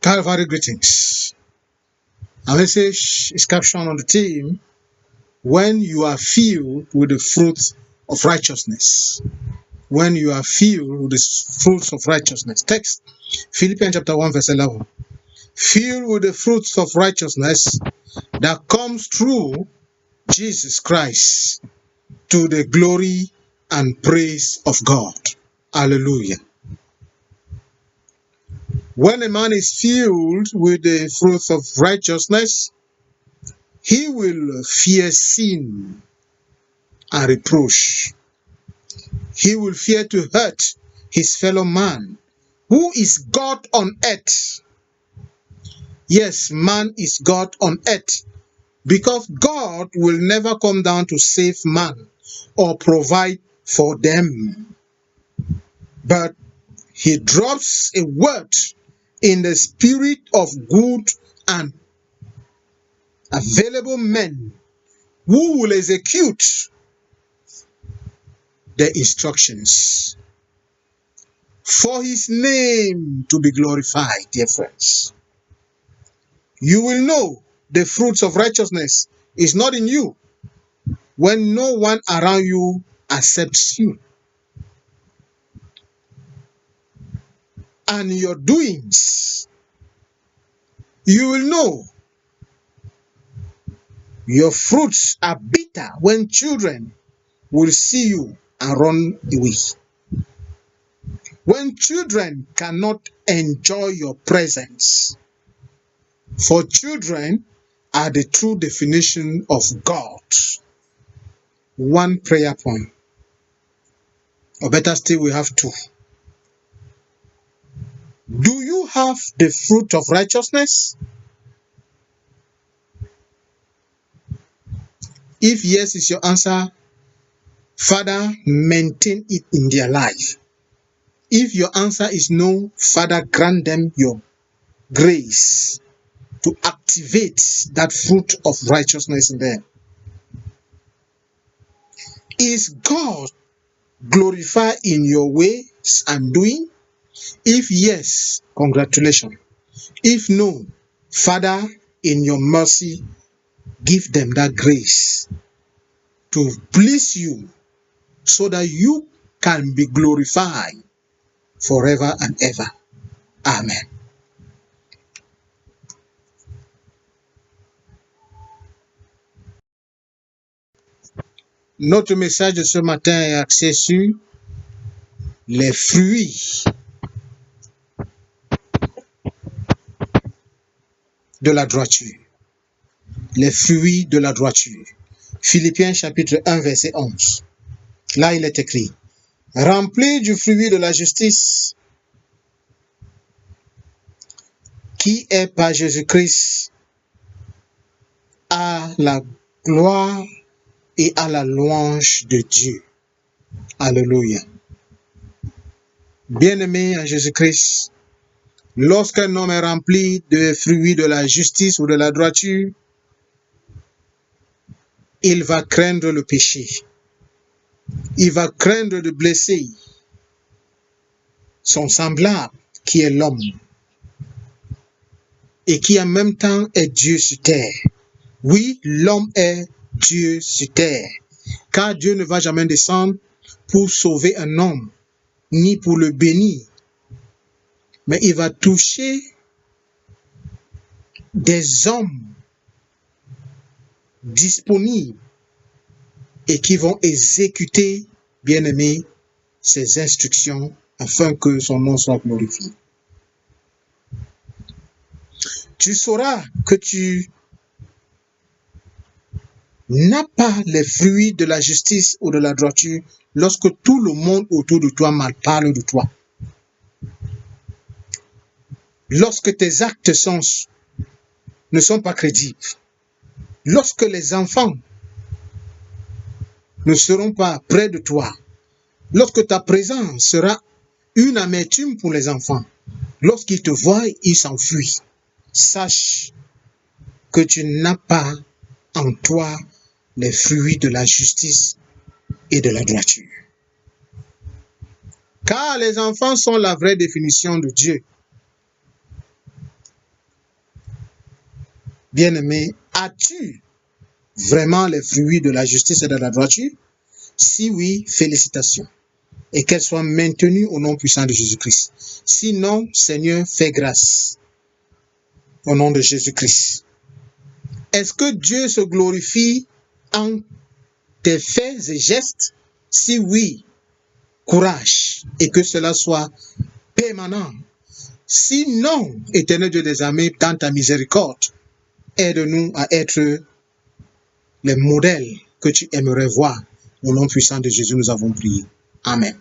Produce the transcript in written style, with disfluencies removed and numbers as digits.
Calvary greetings. Our message is captioned on the theme, when you are filled with the fruit of righteousness. When you are filled with the fruits of righteousness. Text, Philippians chapter 1 verse 11. Filled with the fruits of righteousness that comes through Jesus Christ to the glory and praise of God. Hallelujah. When a man is filled with the fruits of righteousness, he will fear sin and reproach. He will fear to hurt his fellow man, who is God on earth. Yes, man is God on earth, because God will never come down to save man or provide for them. But he drops a word in the spirit of good and available men who will execute the instructions for his name to be glorified, dear friends. You will know the fruits of righteousness is not in you when no one around you accepts you. And your doings, you will know your fruits are bitter when children will see you and run away. When children cannot enjoy your presence. For children are the true definition of God. One prayer point. Or better still, we have two. Do you have the fruit of righteousness? If yes is your answer, Father, maintain it in their life. If your answer is no, Father, grant them your grace to activate that fruit of righteousness in them. Is God glorified in your ways and doing? If yes, congratulations. If no, Father, in your mercy, give them that grace to please you so that you can be glorified forever and ever. Amen. Notre message de ce matin est axé sur les fruits de la droiture. Les fruits de la droiture. Philippiens chapitre 1 verset 11. Là il est écrit, remplis du fruit de la justice qui est par Jésus-Christ à la gloire et à la louange de Dieu. Alléluia. Bien-aimé en Jésus-Christ, lorsqu'un homme est rempli de fruits de la justice ou de la droiture, il va craindre le péché. Il va craindre de blesser son semblable qui est l'homme et qui en même temps est Dieu sur terre. Oui, l'homme est Dieu sur terre, car Dieu ne va jamais descendre pour sauver un homme, ni pour le bénir, mais il va toucher des hommes disponibles et qui vont exécuter, bien-aimé, ses instructions afin que son nom soit glorifié. Tu sauras que tu n'as pas les fruits de la justice ou de la droiture lorsque tout le monde autour de toi mal parle de toi. Lorsque tes actes ne sont pas crédibles. Lorsque les enfants ne seront pas près de toi. Lorsque ta présence sera une amertume pour les enfants. Lorsqu'ils te voient, ils s'enfuient. Sache que tu n'as pas en toi les fruits de la justice et de la droiture. Car les enfants sont la vraie définition de Dieu. Bien-aimé, as-tu vraiment les fruits de la justice et de la droiture? Si oui, félicitations. Et qu'elles soient maintenues au nom puissant de Jésus-Christ. Sinon, Seigneur, fais grâce. Au nom de Jésus-Christ. Est-ce que Dieu se glorifie en tes faits et gestes? Si oui, courage et que cela soit permanent. Si non, éternel Dieu des armées, dans ta miséricorde, aide-nous à être les modèles que tu aimerais voir. Au nom puissant de Jésus, nous avons prié. Amen.